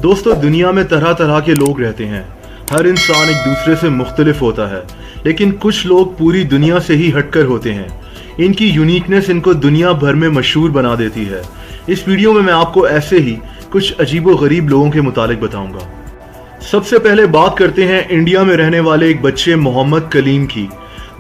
दोस्तों, दुनिया में तरह तरह के लोग रहते हैं। हर इंसान एक दूसरे से मुख्तलिफ होता है, लेकिन कुछ लोग पूरी दुनिया से ही हटकर होते हैं। इनकी यूनिकनेस इनको दुनिया भर में मशहूर बना देती है। इस वीडियो में मैं आपको ऐसे ही कुछ अजीबो-गरीब लोगों के मुतालिक बताऊंगा। सबसे पहले बात करते हैं इंडिया में रहने वाले एक बच्चे मोहम्मद कलीम की।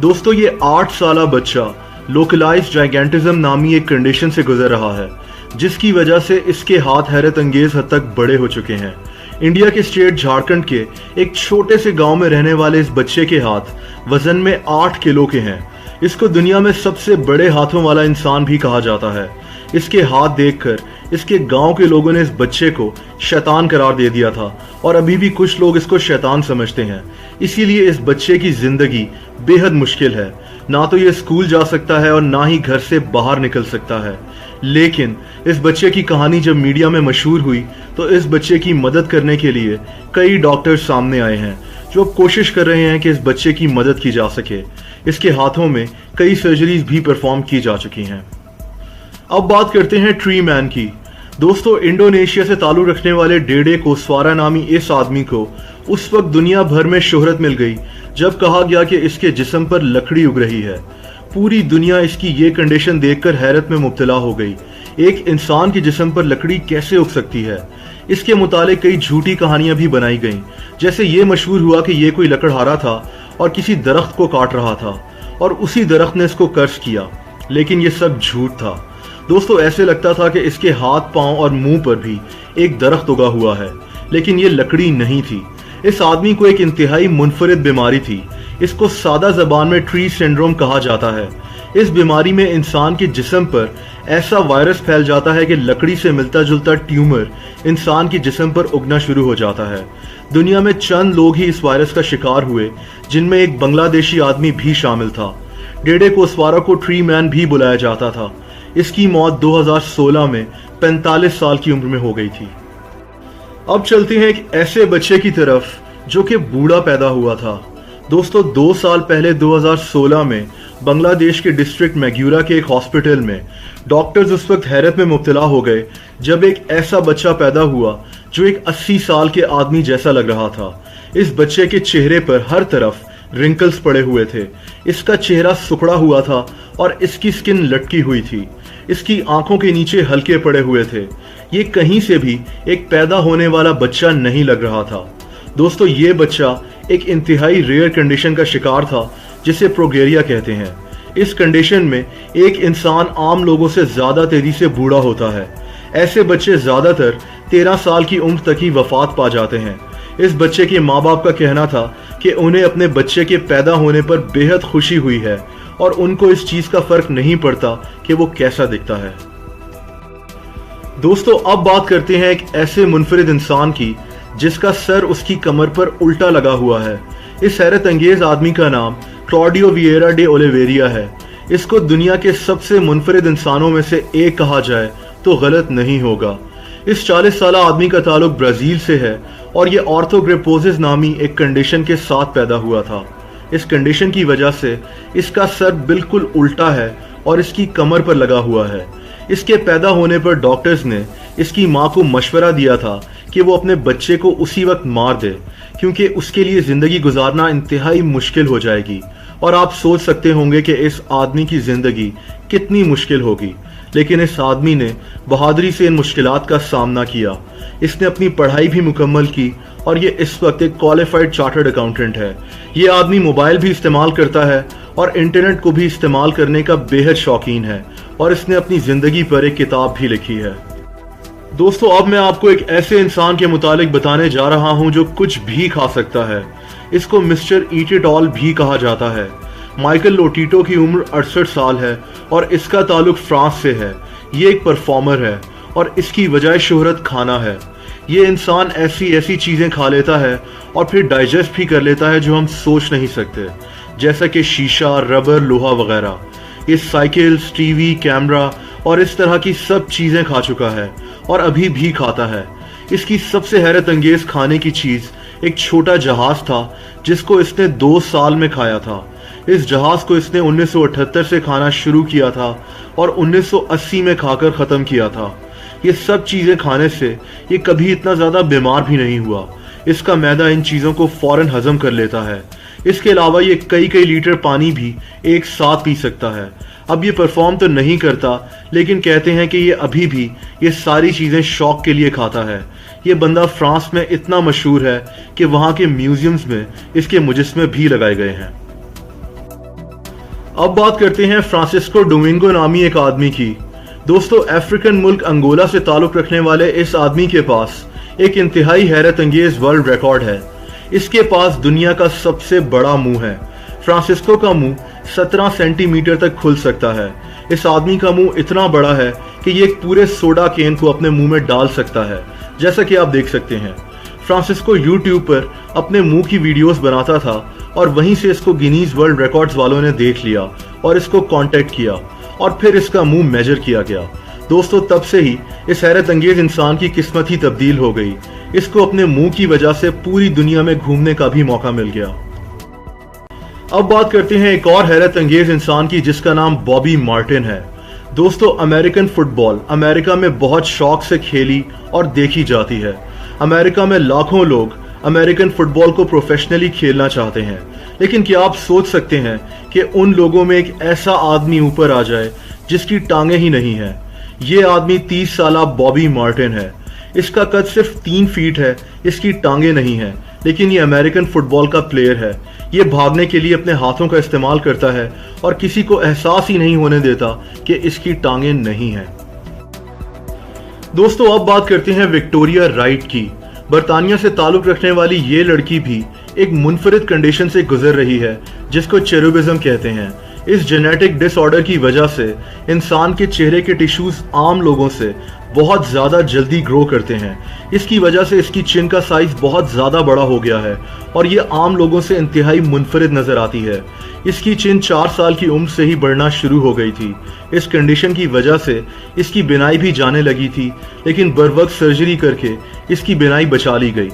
दोस्तों, ये 8 साला बच्चा लोकलाइज्ड जाइगेंटिज्म नामी एक कंडीशन से गुजर रहा है, जिसकी वजह से इसके हाथ हैरत अंगेज हद तक बड़े हो चुके हैं। इंडिया के स्टेट झारखंड के एक छोटे से गांव में रहने वाले इस बच्चे के हाथ वजन में 8 किलो के हैं। इसको दुनिया में सबसे बड़े हाथों वाला इंसान भी कहा जाता है। इसके हाथ देखकर इसके गांव के लोगों ने इस बच्चे को शैतान करार दे दिया था, और अभी भी कुछ लोग इसको शैतान समझते हैं। इसीलिए इस बच्चे की जिंदगी बेहद मुश्किल है। ना तो ये स्कूल जा सकता है और ना ही घर से बाहर निकल सकता है। लेकिन इस बच्चे की कहानी जब मीडिया में मशहूर हुई तो इस बच्चे की मदद करने के लिए कई डॉक्टर्स सामने आए हैं, जो अब कोशिश कर रहे हैं कि इस बच्चे की मदद की जा सके। इसके हाथों में कई सर्जरीज भी परफॉर्म की जा चुकी हैं। अब बात करते हैं ट्री मैन की। दोस्तों, इंडोनेशिया से ताल्लुक रखने वाले डेडे कोस्वारा नामी इस आदमी को उस वक्त दुनिया भर में शोहरत मिल गई जब कहा गया कि इसके जिस्म पर लकड़ी उग रही है। पूरी दुनिया इसकी ये कंडीशन देखकर हैरत में मुब्तला हो गई। एक इंसान के जिस्म पर लकड़ी कैसे उग सकती है? इसके मुतालिक कई झूठी कहानियां भी बनाई गईं। जैसे ये मशहूर हुआ कि ये कोई लकड़हारा था और किसी दरख्त को काट रहा था और उसी दरख्त ने इसको कर्ज किया, लेकिन ये सब झूठ था। दोस्तों, ऐसे लगता था कि इसके हाथ, पांव और मुंह पर भी एक दरख्त उगा हुआ है, लेकिन ये लकड़ी नहीं थी। इस आदमी को एक इंतहाई मुनफरिद बीमारी थी। इसको सादा जबान में ट्री सिंड्रोम कहा जाता है। इस बीमारी में इंसान के जिस्म पर ऐसा वायरस फैल जाता है कि लकड़ी से मिलता जुलता ट्यूमर इंसान के जिस्म पर उगना शुरू हो जाता है। दुनिया में चंद लोग ही इस वायरस का शिकार हुए, जिनमें एक बांग्लादेशी आदमी भी शामिल था। डेडे कोस्वारा को ट्री मैन भी बुलाया जाता था। इसकी मौत 2016 में 45 साल की उम्र में हो गई थी। अब चलते हैं एक ऐसे बच्चे की तरफ जो कि बूढ़ा पैदा हुआ था। दोस्तों, 2 साल पहले 2016 में बांग्लादेश के डिस्ट्रिक्ट मैग्यूरा के एक हॉस्पिटल में डॉक्टर्स उस वक्त हैरत में मुब्तला हो गए जब एक ऐसा बच्चा पैदा हुआ जो एक 80 साल के आदमी जैसा लग रहा था। इस बच्चे के चेहरे पर हर तरफ रिंकल्स पड़े हुए थे। इसका चेहरा सुखड़ा हुआ था और इसकी स्किन लटकी हुई थी। इसकी आंखों के नीचे हल्के पड़े हुए थे। ये कहीं से भी एक पैदा होने वाला बच्चा नहीं लग रहा था। दोस्तों, ये बच्चा एक इंतहाई रेयर कंडीशन का शिकार था, जिसे प्रोगेरिया कहते हैं। इस कंडीशन में एक इंसान आम लोगों से ज्यादा तेजी से बूढ़ा होता है। ऐसे बच्चे ज्यादातर 13 साल की उम्र तक ही वफात पा जाते हैं। इस बच्चे के माँ बाप का कहना था कि उन्हें अपने बच्चे के पैदा होने पर बेहद खुशी हुई है और उनको इस चीज का फर्क नहीं पड़ता कि वो कैसा दिखता है। दोस्तों, अब बात करते हैं एक ऐसे मुनफरिद इंसान की जिसका सर उसकी कमर पर उल्टा लगा हुआ है। इस हैरत अंगेज आदमी का नाम क्लॉडियो विएरा डे ओलिवेरिया है। इसको दुनिया के सबसे मुनफरिद इंसानों में से एक कहा जाए तो गलत नहीं होगा। इस 40 साल आदमी का ताल्लुक ब्राजील से है और ये ऑर्थोग्रेपोसिस नामी एक कंडीशन के साथ पैदा हुआ था। इस कंडीशन की वजह से इसका सर बिल्कुल उल्टा है और इसकी कमर पर लगा हुआ है। इसके पैदा होने पर डॉक्टर्स ने इसकी मां को मशवरा दिया था कि वो अपने बच्चे को उसी वक्त मार दे, क्योंकि उसके लिए जिंदगी गुजारना इंतहाई मुश्किल हो जाएगी। और आप सोच सकते होंगे कि इस आदमी की जिंदगी कितनी मुश्किल होगी, लेकिन इस आदमी ने बहादुरी से इन मुश्किलात का सामना किया। इसने अपनी पढ़ाई भी मुकम्मल की और ये इस वक्त एक क्वालिफाइड चार्टर्ड अकाउंटेंट है। ये आदमी मोबाइल भी इस्तेमाल करता है और इंटरनेट को भी इस्तेमाल करने का बेहद शौकीन है, और इसने अपनी जिंदगी पर एक किताब भी लिखी है। दोस्तों, अब मैं आपको एक ऐसे इंसान के मुतालिक बताने जा रहा हूं जो कुछ भी खा सकता है। इसको मिस्टर ईट इट ऑल भी कहा जाता है। माइकल लोटीटो की उम्र 68 साल है और इसका ताल्लुक फ्रांस से है। ये एक परफॉर्मर है और इसकी वजह शोहरत खाना है। ये इंसान ऐसी ऐसी चीज़ें खा लेता है और फिर डाइजेस्ट भी कर लेता है जो हम सोच नहीं सकते, जैसा कि शीशा, रबर, लोहा वगैरह। ये साइकिल्स, टीवी, कैमरा और इस तरह की सब चीज़ें खा चुका है और अभी भी खाता है। इसकी सबसे हैरत अंगेज खाने की चीज़ एक छोटा जहाज था जिसको इसने 2 साल में खाया था। इस जहाज को इसने 1978 से खाना शुरू किया था और 1980 में खाकर ख़त्म किया था। ये सब चीज़ें खाने से ये कभी इतना ज़्यादा बीमार भी नहीं हुआ। इसका मैदा इन चीज़ों को फौरन हजम कर लेता है। इसके अलावा ये कई कई लीटर पानी भी एक साथ पी सकता है। अब ये परफॉर्म तो नहीं करता, लेकिन कहते हैं कि ये अभी भी ये सारी चीज़ें शौक के लिए खाता है। ये बंदा फ्रांस में इतना मशहूर है कि वहाँ के म्यूजियम्स में इसके मुजस्मे भी लगाए गए हैं। अब बात करते हैं फ्रांसिस्को डोमिंगो नामी एक आदमी की। दोस्तों, अफ्रीकन मुल्क अंगोला से ताल्लुक रखने वाले इस आदमी के पास एक इंतहाई हैरत अंगेज वर्ल्ड रिकॉर्ड है। इसके पास दुनिया का सबसे बड़ा मुंह है। फ्रांसिस्को का मुंह 17 सेंटीमीटर तक खुल सकता है। इस आदमी का मुंह इतना बड़ा है कि ये एक पूरे सोडा केन को अपने मुंह में डाल सकता है, जैसा कि आप देख सकते हैं। फ्रांसिस्को यूट्यूब पर अपने मुंह की वीडियोस बनाता था और वहीं से इसको गिनीज वर्ल्ड रिकॉर्ड्स वालों ने देख लिया और इसको कांटेक्ट किया और फिर इसका मुंह मेजर किया गया। दोस्तों, तब से ही इस हैरत अंगेज इंसान की किस्मत ही तब्दील हो गई। इसको अपने मुंह की वजह से पूरी दुनिया में घूमने का भी मौका मिल गया। अब बात करते हैं एक और हैरत अंगेज इंसान की, जिसका नाम बॉबी मार्टिन है। दोस्तों, अमेरिकन फुटबॉल अमेरिका में बहुत शौक से खेली और देखी जाती है। अमेरिका में लाखों लोग अमेरिकन फुटबॉल को प्रोफेशनली खेलना चाहते हैं, लेकिन क्या आप सोच सकते हैं कि उन लोगों में एक ऐसा आदमी ऊपर आ जाए जिसकी टांगे ही नहीं है। ये आदमी 30 साला बॉबी मार्टिन है। इसका कद सिर्फ 3 फीट है, इसकी टांगे नहीं है, लेकिन ये अमेरिकन फुटबॉल का प्लेयर है। ये भागने के लिए अपने हाथों का इस्तेमाल करता है और किसी को एहसास ही नहीं होने देता कि इसकी टांगे नहीं हैं। दोस्तों, अब बात करते हैं विक्टोरिया राइट की। बरतानिया से ताल्लुक रखने वाली ये लड़की भी एक मुनफरिद कंडीशन से गुजर रही है, जिसको चेरुबिज्म कहते हैं। इस जेनेटिक डिसऑर्डर की वजह से इंसान के चेहरे के टिश्यूज आम लोगों से बहुत ज़्यादा जल्दी ग्रो करते हैं। इसकी वजह से इसकी चिन का साइज बहुत ज़्यादा बड़ा हो गया है और ये आम लोगों से इंतहाई मुनफरिद नज़र आती है। इसकी चिन 4 साल की उम्र से ही बढ़ना शुरू हो गई थी। इस कंडीशन की वजह से इसकी बिनाई भी जाने लगी थी, लेकिन बरवक्त सर्जरी करके इसकी बिनाई बचा ली गई।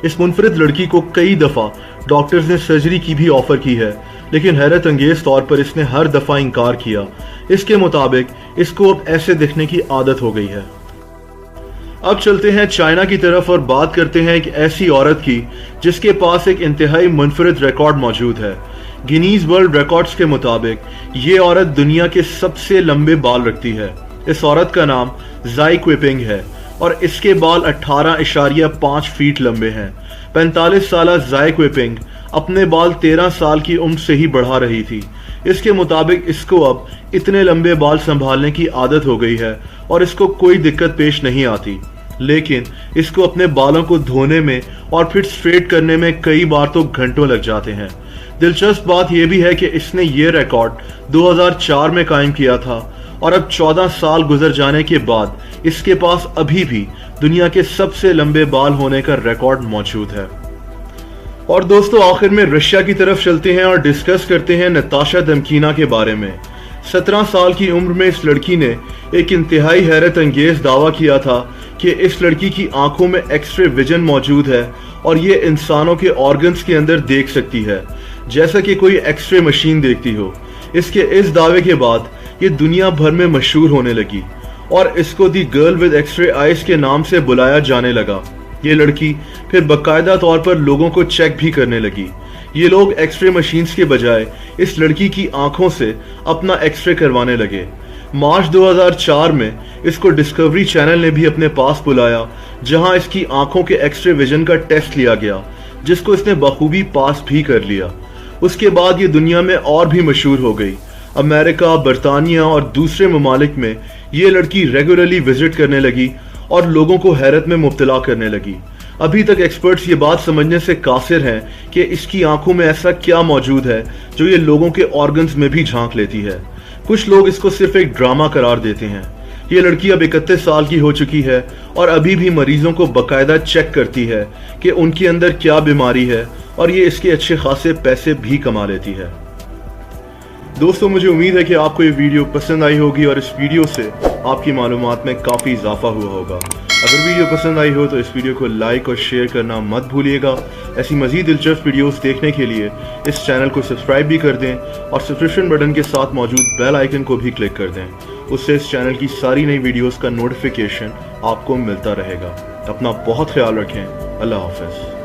इस मुनफरिद लड़की को कई दफ़ा डॉक्टर्स ने सर्जरी की भी ऑफर की है, लेकिन हैरत अंगेज तौर पर इसने हर दफ़ा इनकार किया। इसके मुताबिक इसको अब ऐसे दिखने की आदत हो गई है। अब चलते हैं चाइना की तरफ और बात करते हैं एक ऐसी औरत की जिसके पास एक इंतहाई मुनफरिद रिकॉर्ड मौजूद है। गिनीज वर्ल्ड रिकॉर्ड्स के मुताबिक ये औरत दुनिया के सबसे लंबे बाल रखती है। इस औरत का नाम ज़ाई क्विपिंग है और इसके बाल 18.5 फीट लंबे हैं। 45 साल ज़ाई क्विपिंग अपने बाल 13 साल की उम्र से ही बढ़ा रही थी। इसके मुताबिक इसको अब इतने लंबे बाल संभालने की आदत हो गई है और इसको कोई दिक्कत पेश नहीं आती, लेकिन इसको अपने बालों को धोने में और फिर स्ट्रेट करने में कई बार तो घंटों लग जाते हैं। दिलचस्प बात यह भी है कि इसने ये रिकॉर्ड 2004 में कायम किया था और अब 14 साल गुजर जाने के बाद इसके पास अभी भी दुनिया के सबसे लंबे बाल होने का रिकॉर्ड मौजूद है। और दोस्तों, आखिर में रशिया की तरफ चलते हैं और डिस्कस करते हैं नताशा दमकीना के बारे में। 17 साल की उम्र में इस लड़की ने एक इंतहाई हैरत अंगेज दावा किया था कि इस लड़की की आंखों में एक्सरे विजन मौजूद है और ये इंसानों के ऑर्गन्स के अंदर देख सकती है, जैसा कि कोई एक्सरे मशीन देखती हो। इसके इस दावे के बाद ये दुनिया भर में मशहूर होने लगी और इसको the girl with x ray eyes के नाम से बुलाया जाने लगा। ये लड़की फिर बाकायदा तौर पर लोगों को चेक भी करने लगी। ये लोग एक्सरे मशीन्स के बजाय इस लड़की की आंखों से अपना एक्सरे करवाने लगे। मार्च 2004 में इसको डिस्कवरी चैनल ने भी अपने पास बुलाया, जहां इसकी आंखों के एक्सरे विजन का टेस्ट लिया गया, जिसको इसने बखूबी पास भी कर लिया। उसके बाद ये दुनिया में और भी मशहूर हो गई। अमेरिका, बरतानिया और दूसरे ममालिक में ये लड़की रेगुलरली विजिट करने लगी और लोगों को हैरत में मुब्तला करने लगी। अभी तक एक्सपर्ट्स ये बात समझने से कासिर हैं कि इसकी आंखों में ऐसा क्या मौजूद है जो ये लोगों के ऑर्गन्स में भी झांक लेती है। कुछ लोग इसको सिर्फ एक ड्रामा करार देते हैं। ये लड़की अब 31 साल की हो चुकी है और अभी भी मरीजों को बाकायदा चेक करती है कि उनके अंदर क्या बीमारी है और ये इसके अच्छे खासे पैसे भी कमा लेती है। दोस्तों, मुझे उम्मीद है कि आपको ये वीडियो पसंद आई होगी और इस वीडियो से आपकी मालूमात में काफ़ी इजाफा हुआ होगा। اگر ویڈیو پسند آئی ہو تو اس ویڈیو کو لائک اور شیئر کرنا مت بھولیے گا۔ ایسی مزید دلچسپ ویڈیوز دیکھنے کے لیے اس چینل کو سبسکرائب بھی کر دیں اور سبسکرپشن بٹن کے ساتھ موجود بیل آئیکن کو بھی کلک کر دیں۔ اس سے اس چینل کی ساری نئی ویڈیوز کا نوٹیفیکیشن آپ کو ملتا رہے گا۔ اپنا بہت خیال رکھیں۔ اللہ حافظ۔